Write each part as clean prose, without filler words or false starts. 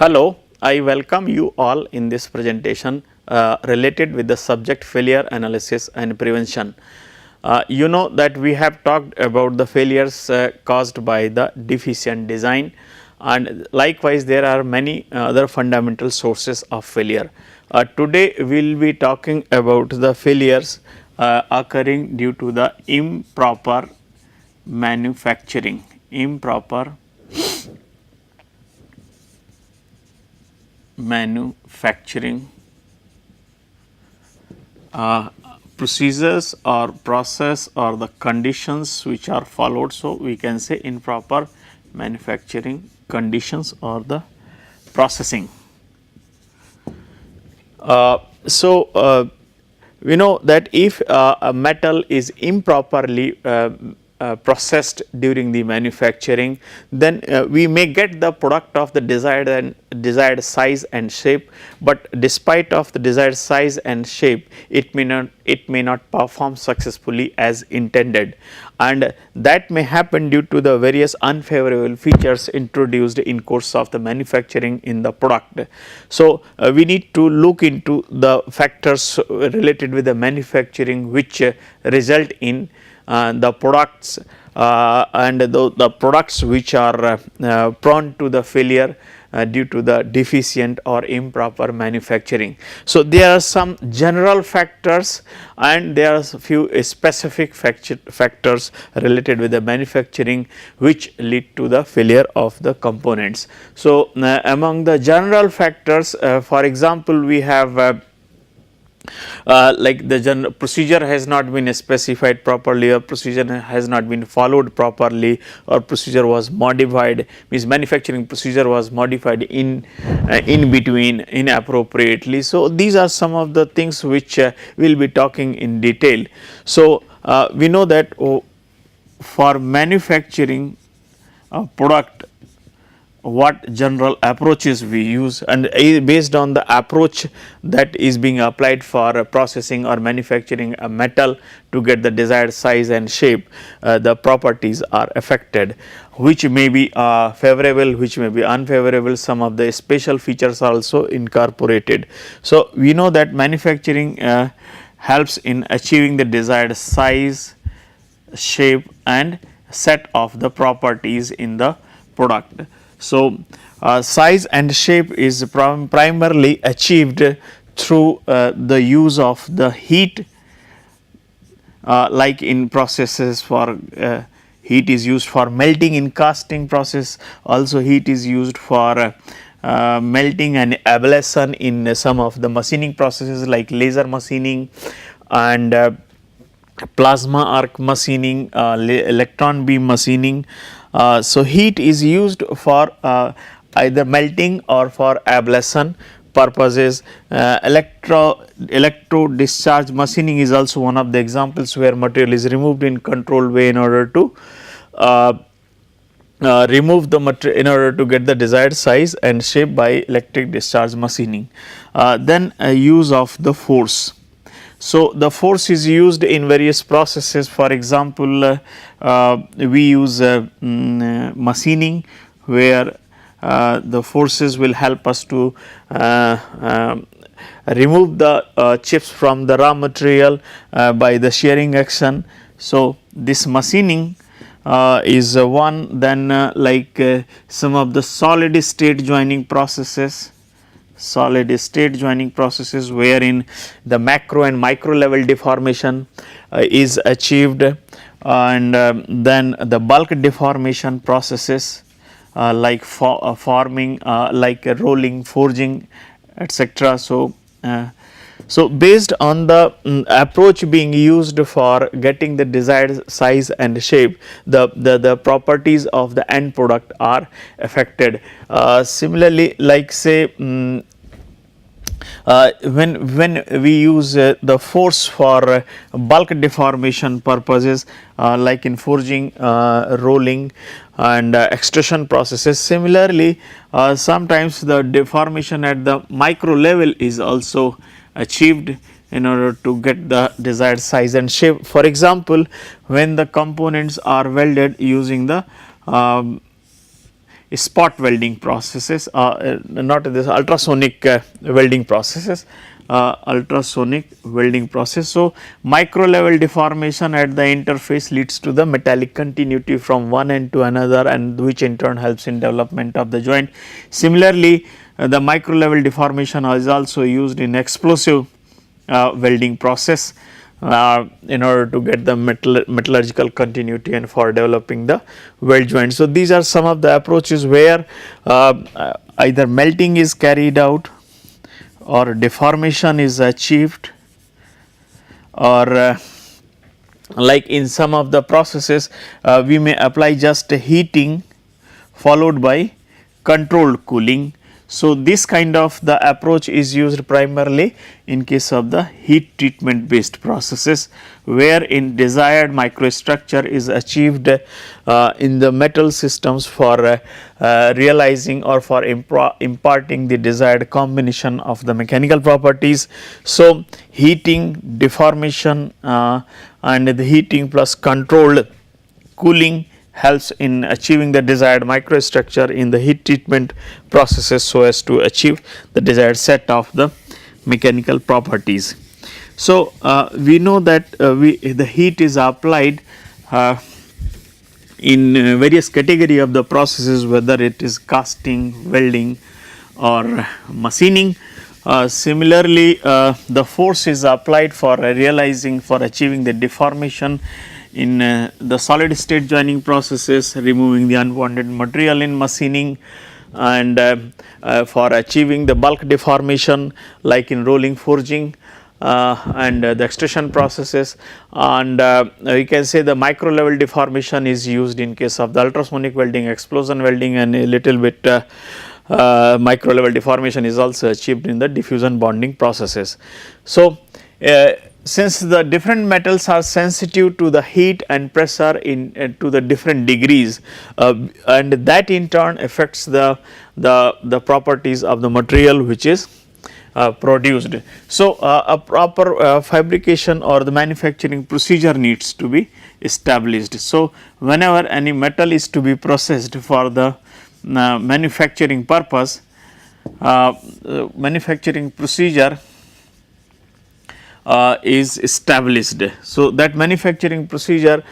Hello, I welcome you all in this presentation related with the subject failure analysis and prevention. You know that we have talked about the failures caused by the deficient design, and likewise there are many other fundamental sources of failure. Today we will be talking about the failures occurring due to the improper manufacturing. Improper manufacturing procedures or process or the conditions which are followed. So, we can say improper manufacturing conditions or the processing. We know that if a metal is improperly processed during the manufacturing, then we may get the product of the desired size and shape, but despite of the desired size and shape, it may not perform successfully as intended, and that may happen due to the various unfavorable features introduced in course of the manufacturing in the product. So, we need to look into the factors related with the manufacturing which result in the products and the products which are prone to the failure due to the deficient or improper manufacturing. So, there are some general factors and there are few specific factors related with the manufacturing which lead to the failure of the components. So, among the general factors, for example, we have like the general procedure has not been specified properly, or procedure has not been followed properly, or procedure was modified, means manufacturing procedure was modified in between inappropriately. So, these are some of the things which we will be talking in detail. So, we know that for manufacturing a product, what general approaches we use, and based on the approach that is being applied for processing or manufacturing a metal to get the desired size and shape, the properties are affected, which may be favorable, which may be unfavorable. Some of the special features are also incorporated. So, we know that manufacturing helps in achieving the desired size, shape and set of the properties in the product. So, size and shape is primarily achieved through the use of the heat, like in processes for heat is used for melting in casting process, also heat is used for melting and ablation in some of the machining processes like laser machining and plasma arc machining, electron beam machining. So, heat is used for either melting or for ablation purposes. Electro discharge machining is also one of the examples where material is removed in controlled way in order to remove the material in order to get the desired size and shape by electric discharge machining. Then use of the force. So, the force is used in various processes. For example, we use machining where the forces will help us to remove the chips from the raw material by the shearing action. So, this machining is one. Then like some of the solid state joining processes, wherein the macro and micro level deformation is achieved, and then the bulk deformation processes like forming, like rolling, forging, etc. So, based on the approach being used for getting the desired size and shape, the properties of the end product are affected. Similarly, like say when we use the force for bulk deformation purposes, like in forging, rolling and extrusion processes. Similarly, sometimes the deformation at the micro level is also achieved in order to get the desired size and shape. For example, when the components are welded using the spot welding processes, not this ultrasonic welding processes, ultrasonic welding process. So, micro level deformation at the interface leads to the metallic continuity from one end to another, and which in turn helps in development of the joint. Similarly, the micro level deformation is also used in explosive welding process in order to get the metallurgical continuity and for developing the weld joint. So, these are some of the approaches where either melting is carried out or deformation is achieved, or like in some of the processes we may apply just heating followed by controlled cooling. So, this kind of the approach is used primarily in case of the heat treatment based processes, where in desired microstructure is achieved in the metal systems for realizing or for imparting the desired combination of the mechanical properties. So, heating, deformation and the heating plus controlled cooling helps in achieving the desired microstructure in the heat treatment processes, so as to achieve the desired set of the mechanical properties. So, we know that the heat is applied in various category of the processes, whether it is casting, welding or machining. Similarly, the force is applied for realizing, for achieving the deformation in the solid state joining processes, removing the unwanted material in machining, and for achieving the bulk deformation like in rolling forging and the extrusion processes, and we can say the micro level deformation is used in case of the ultrasonic welding, explosion welding, and a little bit micro level deformation is also achieved in the diffusion bonding processes. So, since the different metals are sensitive to the heat and pressure in to the different degrees, and that in turn affects the properties of the material which is produced. So, a proper fabrication or the manufacturing procedure needs to be established. So, whenever any metal is to be processed for the manufacturing purpose, manufacturing procedure is established. So, that manufacturing procedure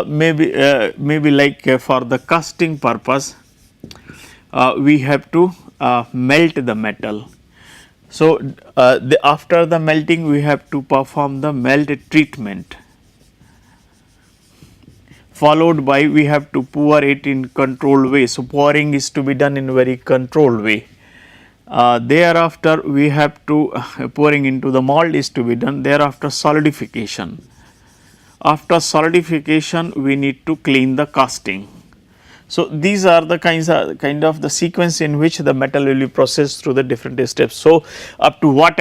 may be like for the casting purpose, we have to melt the metal. So, after the melting we have to perform the melt treatment, followed by we have to pour it in controlled way. So, pouring is to be done in very controlled way. Thereafter we have to pouring into the mold is to be done. Thereafter solidification. After solidification we need to clean the casting. So, these are the kind of the sequence in which the metal will be processed through the different steps. So, at what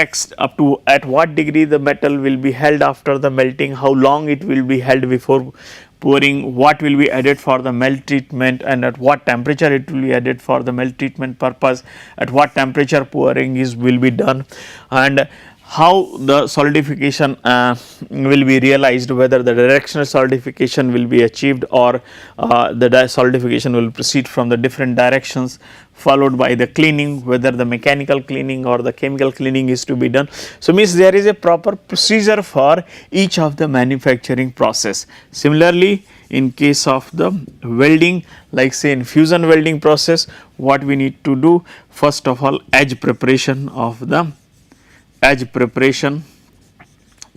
degree the metal will be held after the melting, how long it will be held before pouring, what will be added for the melt treatment, and at what temperature it will be added for the melt treatment purpose, at what temperature pouring will be done, and how the solidification will be realized, whether the directional solidification will be achieved or the solidification will proceed from the different directions, followed by the cleaning, whether the mechanical cleaning or the chemical cleaning is to be done. So, means there is a proper procedure for each of the manufacturing process. Similarly, in case of the welding, like say in fusion welding process, what we need to do, first of all edge preparation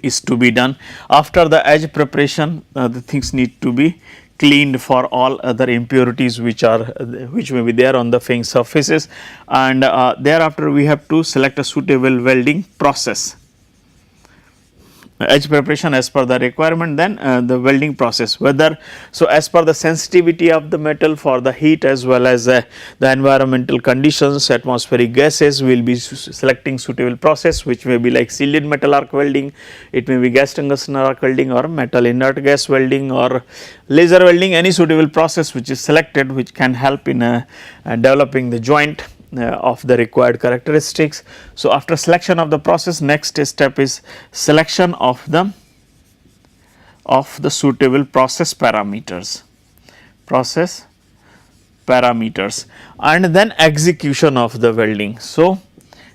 is to be done. After the edge preparation, the things need to be cleaned for all other impurities which may be there on the fine surfaces, and thereafter we have to select a suitable welding process. Edge preparation as per the requirement, then the welding process, whether so as per the sensitivity of the metal for the heat as well as the environmental conditions, atmospheric gases, we will be selecting suitable process, which may be like sealed metal arc welding, it may be gas tungsten arc welding, or metal inert gas welding, or laser welding, any suitable process which is selected, which can help in developing the joint of the required characteristics. So, after selection of the process, next step is selection of the suitable process parameters. parameters, and then execution of the welding. So,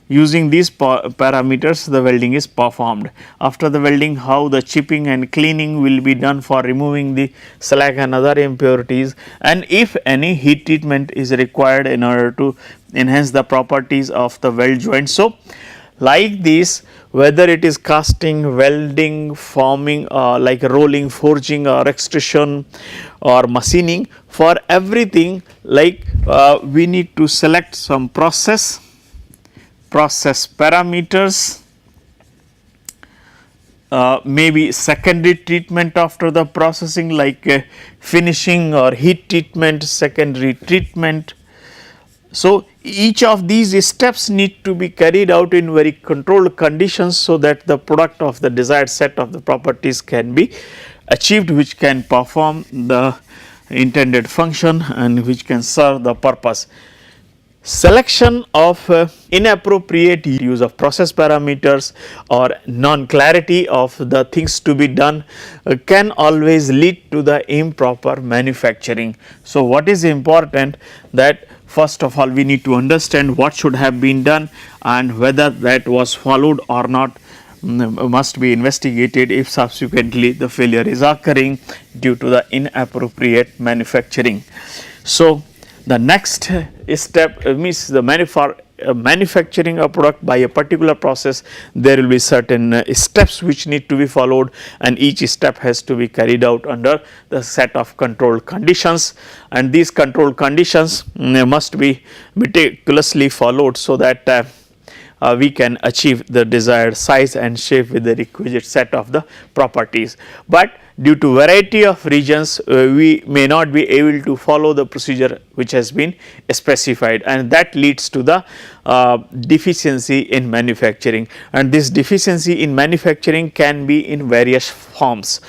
using these parameters the welding is performed. After the welding, how the chipping and cleaning will be done for removing the slag and other impurities, and if any heat treatment is required in order to enhance the properties of the weld joint. So, like this, whether it is casting, welding, forming, like rolling, forging or extrusion or machining, for everything like we need to select some process parameters, maybe secondary treatment after the processing like finishing or heat treatment, secondary treatment. So, each of these steps need to be carried out in very controlled conditions, so that the product of the desired set of the properties can be achieved, which can perform the intended function and which can serve the purpose. Selection of inappropriate use of process parameters or non-clarity of the things to be done can always lead to the improper manufacturing. So, what is important, that first of all we need to understand what should have been done and whether that was followed or not must be investigated if subsequently the failure is occurring due to the inappropriate manufacturing. So, the next step means the manufacturing a product by a particular process, there will be certain steps which need to be followed, and each step has to be carried out under the set of controlled conditions, and these controlled conditions must be meticulously followed, so that we can achieve the desired size and shape with the requisite set of the properties. But due to variety of reasons, we may not be able to follow the procedure which has been specified, and that leads to the deficiency in manufacturing. And this deficiency in manufacturing can be in various forms,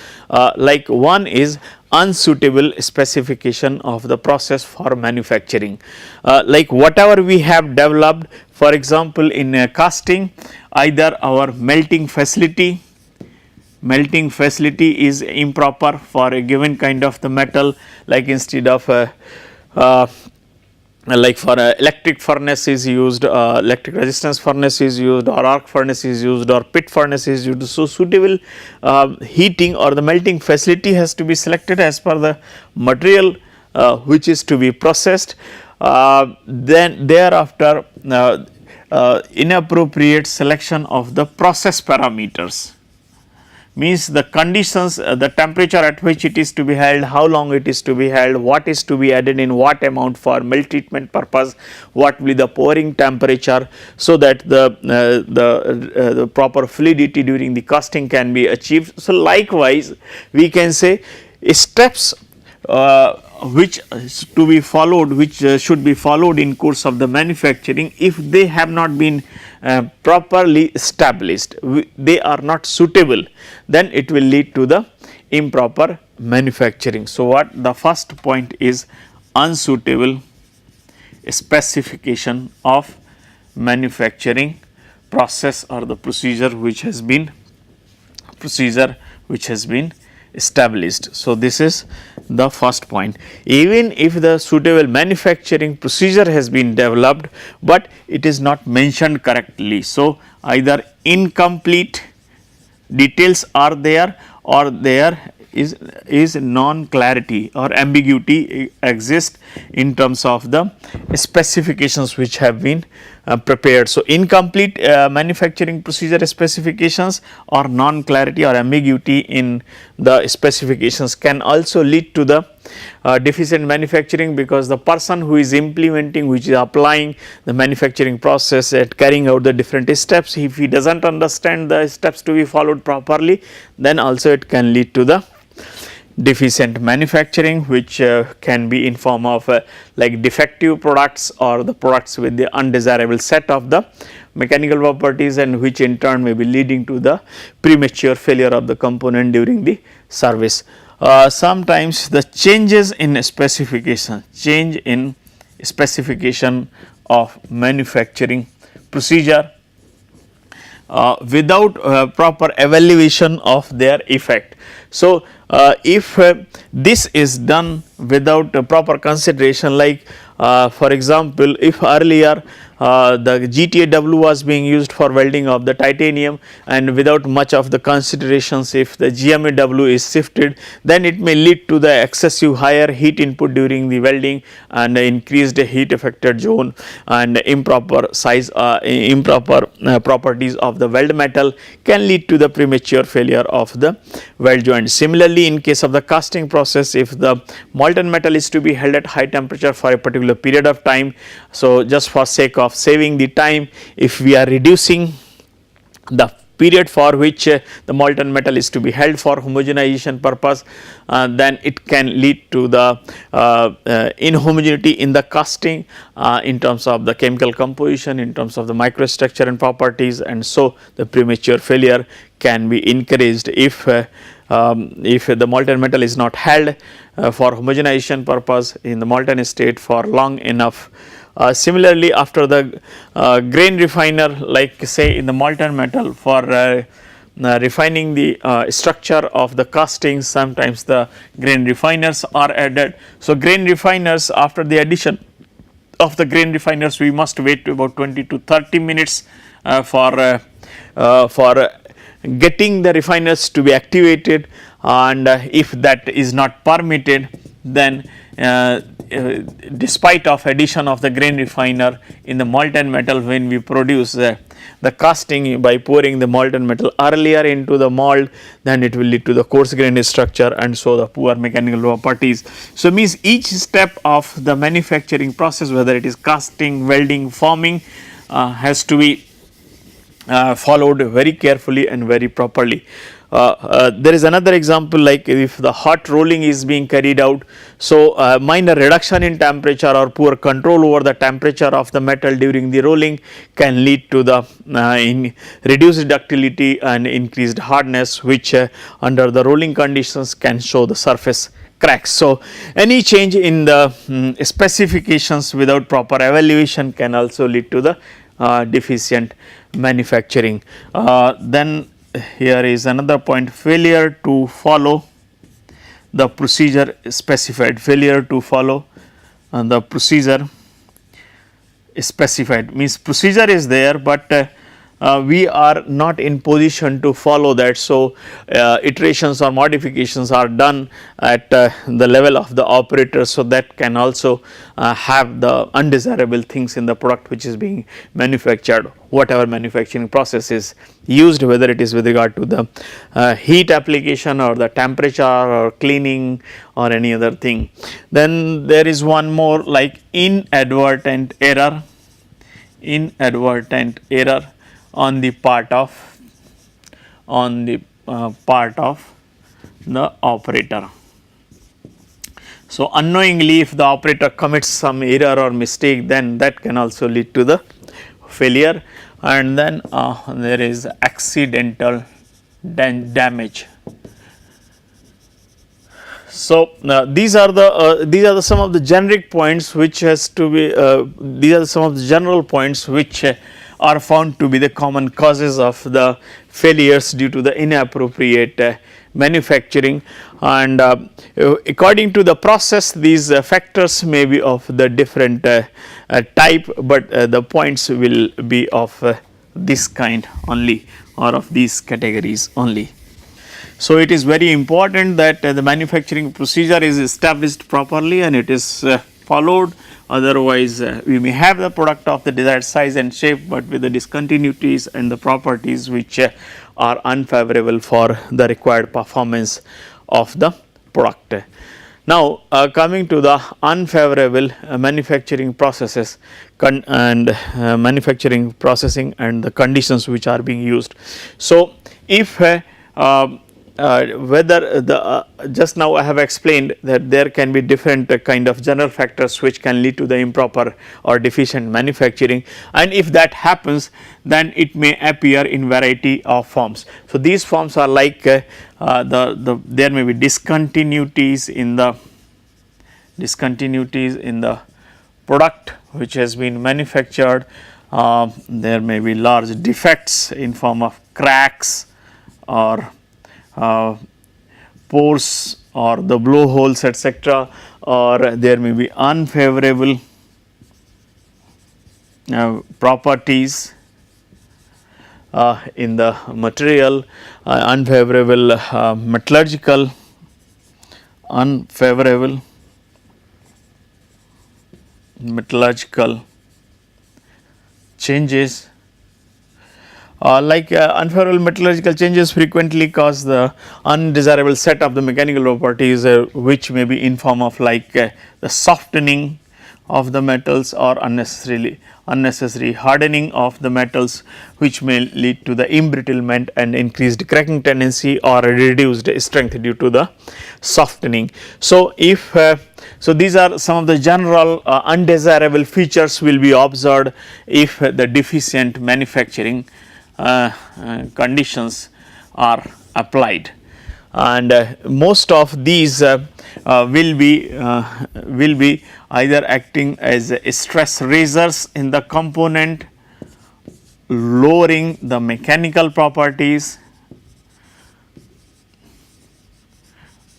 like one is unsuitable specification of the process for manufacturing, like whatever we have developed, for example in casting, either our melting facility is improper for a given kind of the metal, like instead of like for electric furnace is used, electric resistance furnace is used, or arc furnace is used, or pit furnace is used. So, suitable heating or the melting facility has to be selected as per the material which is to be processed. Then thereafter inappropriate selection of the process parameters, means the conditions, the temperature at which it is to be held, how long it is to be held, what is to be added in what amount for melt treatment purpose, what will be the pouring temperature, so that the proper fluidity during the casting can be achieved. So, likewise we can say steps which is to be followed, which should be followed in course of the manufacturing, if they have not been properly established, they are not suitable, then it will lead to the improper manufacturing. So, what the first point is unsuitable specification of manufacturing process or the procedure which has been established. So, this is the first point. Even if the suitable manufacturing procedure has been developed, but it is not mentioned correctly. So, either incomplete details are there, or there is non-clarity or ambiguity exists in terms of the specifications which have been prepared. So, incomplete manufacturing procedure specifications or non-clarity or ambiguity in the specifications can also lead to the deficient manufacturing, because the person who is implementing, which is applying the manufacturing process at carrying out the different steps, if he does not understand the steps to be followed properly, then also it can lead to the deficient manufacturing, which can be in form of like defective products or the products with the undesirable set of the mechanical properties, and which in turn may be leading to the premature failure of the component during the service. Sometimes the changes in specification, change in specification of manufacturing procedure without proper evaluation of their effect. So, if this is done without proper consideration, like for example, if earlier the GTAW was being used for welding of the titanium, and without much of the considerations, if the GMAW is shifted, then it may lead to the excessive higher heat input during the welding and increased heat affected zone and improper size improper properties of the weld metal can lead to the premature failure of the weld joint. Similarly, in case of the casting process, if the molten metal is to be held at high temperature for a particular period of time, so just for sake of saving the time, if we are reducing the period for which the molten metal is to be held for homogenization purpose, then it can lead to the inhomogeneity in the casting in terms of the chemical composition, in terms of the microstructure and properties, and so the premature failure can be encouraged if the molten metal is not held for homogenization purpose in the molten state for long enough. Similarly, after the grain refiner, like say in the molten metal for refining the structure of the castings, sometimes the grain refiners are added. So, grain refiners, after the addition of the grain refiners, we must wait about 20 to 30 minutes for getting the refiners to be activated, and if that is not permitted, then despite of addition of the grain refiner in the molten metal, when we produce the casting by pouring the molten metal earlier into the mold, then it will lead to the coarse grained structure and so the poor mechanical properties. So, means each step of the manufacturing process, whether it is casting, welding, forming, has to be followed very carefully and very properly. There is another example, like if the hot rolling is being carried out, so minor reduction in temperature or poor control over the temperature of the metal during the rolling can lead to the reduced ductility and increased hardness, which under the rolling conditions can show the surface cracks. So, any change in the specifications without proper evaluation can also lead to the deficient manufacturing. Then here is another point, failure to follow the procedure specified, failure to follow the procedure specified, means procedure is there, but we are not in position to follow that. So, iterations or modifications are done at the level of the operator, so that can also have the undesirable things in the product which is being manufactured, whatever manufacturing process is used, whether it is with regard to the heat application or the temperature or cleaning or any other thing. Then there is one more, like inadvertent error on the part of the operator. So, unknowingly if the operator commits some error or mistake, then that can also lead to the failure. And then there is accidental damage. So, these are the some of the generic points which has to be these are some of the general points which are found to be the common causes of the failures due to the inappropriate manufacturing, and according to the process, these factors may be of the different type, but the points will be of this kind only, or of these categories only. So, it is very important that the manufacturing procedure is established properly and it is followed, otherwise we may have the product of the desired size and shape, but with the discontinuities and the properties which are unfavorable for the required performance of the product. Now, coming to the unfavorable manufacturing processes and manufacturing processing and the conditions which are being used. So, if whether the just now I have explained that there can be different kind of general factors which can lead to the improper or deficient manufacturing, and if that happens, then it may appear in variety of forms. So, these forms are like there may be discontinuities in the product which has been manufactured, there may be large defects in form of cracks or pores or the blowholes, etc., or there may be unfavorable properties in the material, unfavorable metallurgical changes. Unfavorable metallurgical changes frequently cause the undesirable set of the mechanical properties, which may be in form of the softening of the metals or unnecessary hardening of the metals, which may lead to the embrittlement and increased cracking tendency or reduced strength due to the softening. So, if so these are some of the general undesirable features will be observed if the deficient manufacturing conditions are applied, and most of these will be either acting as stress raisers in the component, lowering the mechanical properties.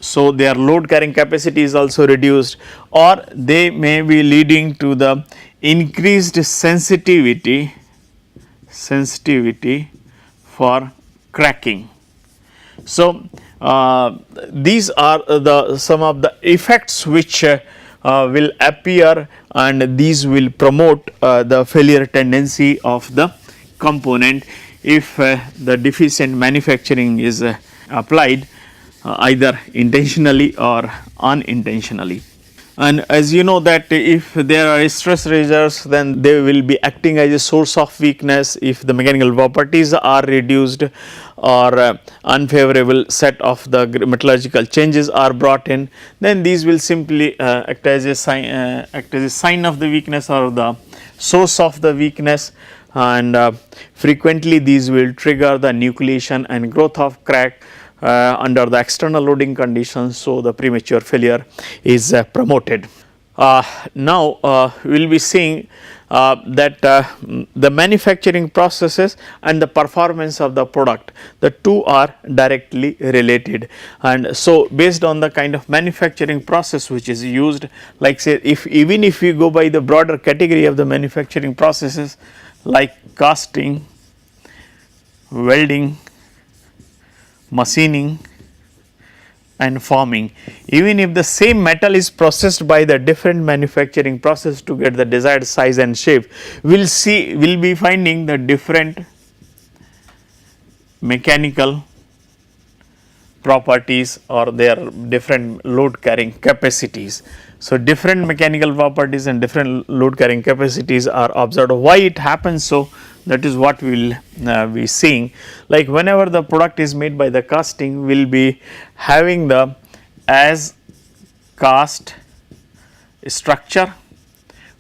So, their load carrying capacity is also reduced, or they may be leading to the increased sensitivity for cracking. So, these are some of the effects which will appear, and these will promote the failure tendency of the component if the deficient manufacturing is applied either intentionally or unintentionally. And as you know that if there are stress raisers, then they will be acting as a source of weakness. If the mechanical properties are reduced or unfavorable set of the metallurgical changes are brought in, then these will simply act as a sign of the weakness or the source of the weakness, and frequently these will trigger the nucleation and growth of crack under the external loading conditions. So, the premature failure is promoted. Now, we will be seeing that the manufacturing processes and the performance of the product, the two are directly related. And so, based on the kind of manufacturing process which is used, like say even if we go by the broader category of the manufacturing processes like casting, welding, machining and forming, even if the same metal is processed by the different manufacturing process to get the desired size and shape, we will be finding the different mechanical properties or their different load carrying capacities. So, different mechanical properties and different load carrying capacities are observed. Why it happens so? That is what we will be seeing. Like whenever the product is made by the casting, we will be having the as cast structure,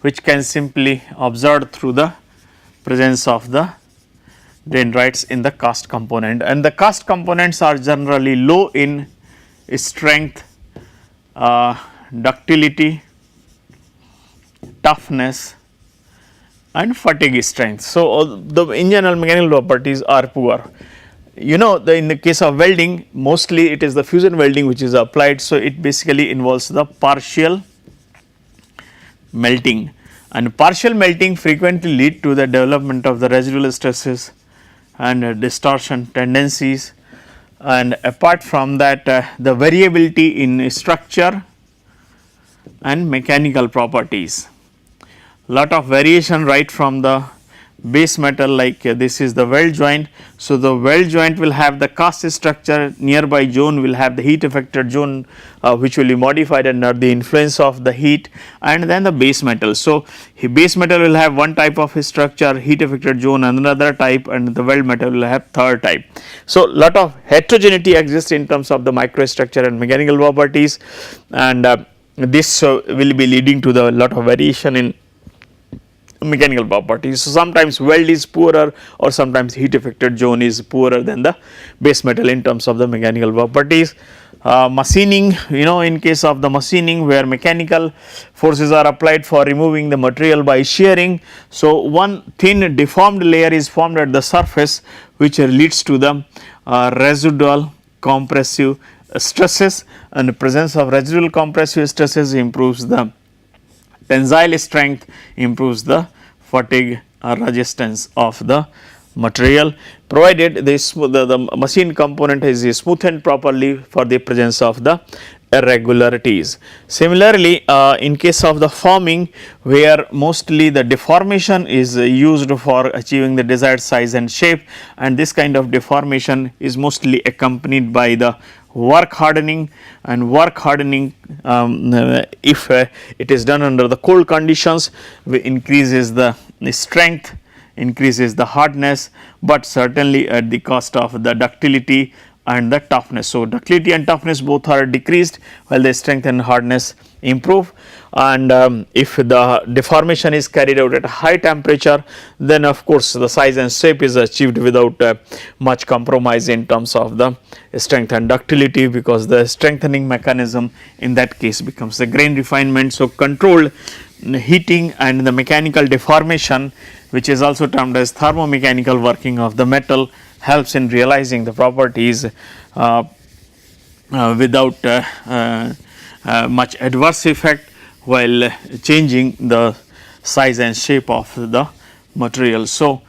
which can simply observed through the presence of the dendrites in the cast component, and the cast components are generally low in strength, ductility, toughness and fatigue strength. So, the in general mechanical properties are poor. You know, in the case of welding, mostly it is the fusion welding which is applied. So, it basically involves the partial melting, and partial melting frequently lead to the development of the residual stresses and distortion tendencies, and apart from that the variability in structure and mechanical properties. Lot of variation right from the base metal, like this is the weld joint. So, the weld joint will have the cast structure, nearby zone will have the heat affected zone which will be modified under the influence of the heat, and then the base metal. So, base metal will have one type of structure, heat affected zone another type, and the weld metal will have third type. So, lot of heterogeneity exists in terms of the microstructure and mechanical properties, and this will be leading to the lot of variation in mechanical properties. So, sometimes weld is poorer or sometimes heat affected zone is poorer than the base metal in terms of the mechanical properties, Machining, in case of the machining where mechanical forces are applied for removing the material by shearing. So, one thin deformed layer is formed at the surface which leads to the residual compressive stresses, and the presence of residual compressive stresses improves the tensile strength, improves the fatigue resistance of the material, provided the machine component is smoothened properly for the presence of the irregularities. Similarly, in case of the forming, where mostly the deformation is used for achieving the desired size and shape, and this kind of deformation is mostly accompanied by the work hardening, and work hardening, if it is done under the cold conditions, increases the strength, increases the hardness, but certainly at the cost of the ductility and the toughness. So, ductility and toughness both are decreased while the strength and hardness improve, and if the deformation is carried out at a high temperature, then of course the size and shape is achieved without much compromise in terms of the strength and ductility, because the strengthening mechanism in that case becomes the grain refinement. So, controlled heating and the mechanical deformation, which is also termed as thermomechanical working of the metal, helps in realizing the properties without much adverse effect, while changing the size and shape of the material. So,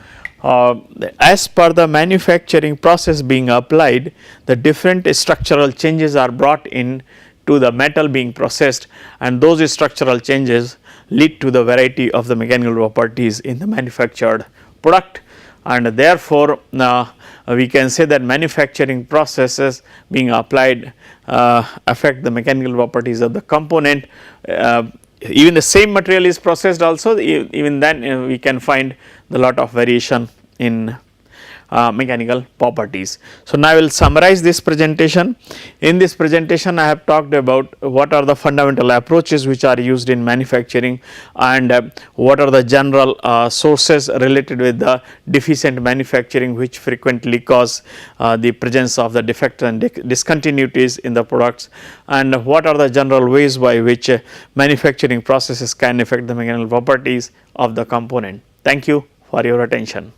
as per the manufacturing process being applied, the different structural changes are brought in to the metal being processed, and those structural changes lead to the variety of the mechanical properties in the manufactured product, and therefore, we can say that manufacturing processes being applied affect the mechanical properties of the component. Even the same material is processed also, even then we can find the lot of variation in mechanical properties. So, now I will summarize this presentation. In this presentation, I have talked about what are the fundamental approaches which are used in manufacturing, and what are the general sources related with the deficient manufacturing, which frequently cause the presence of the defect and discontinuities in the products, and what are the general ways by which manufacturing processes can affect the mechanical properties of the component. Thank you for your attention.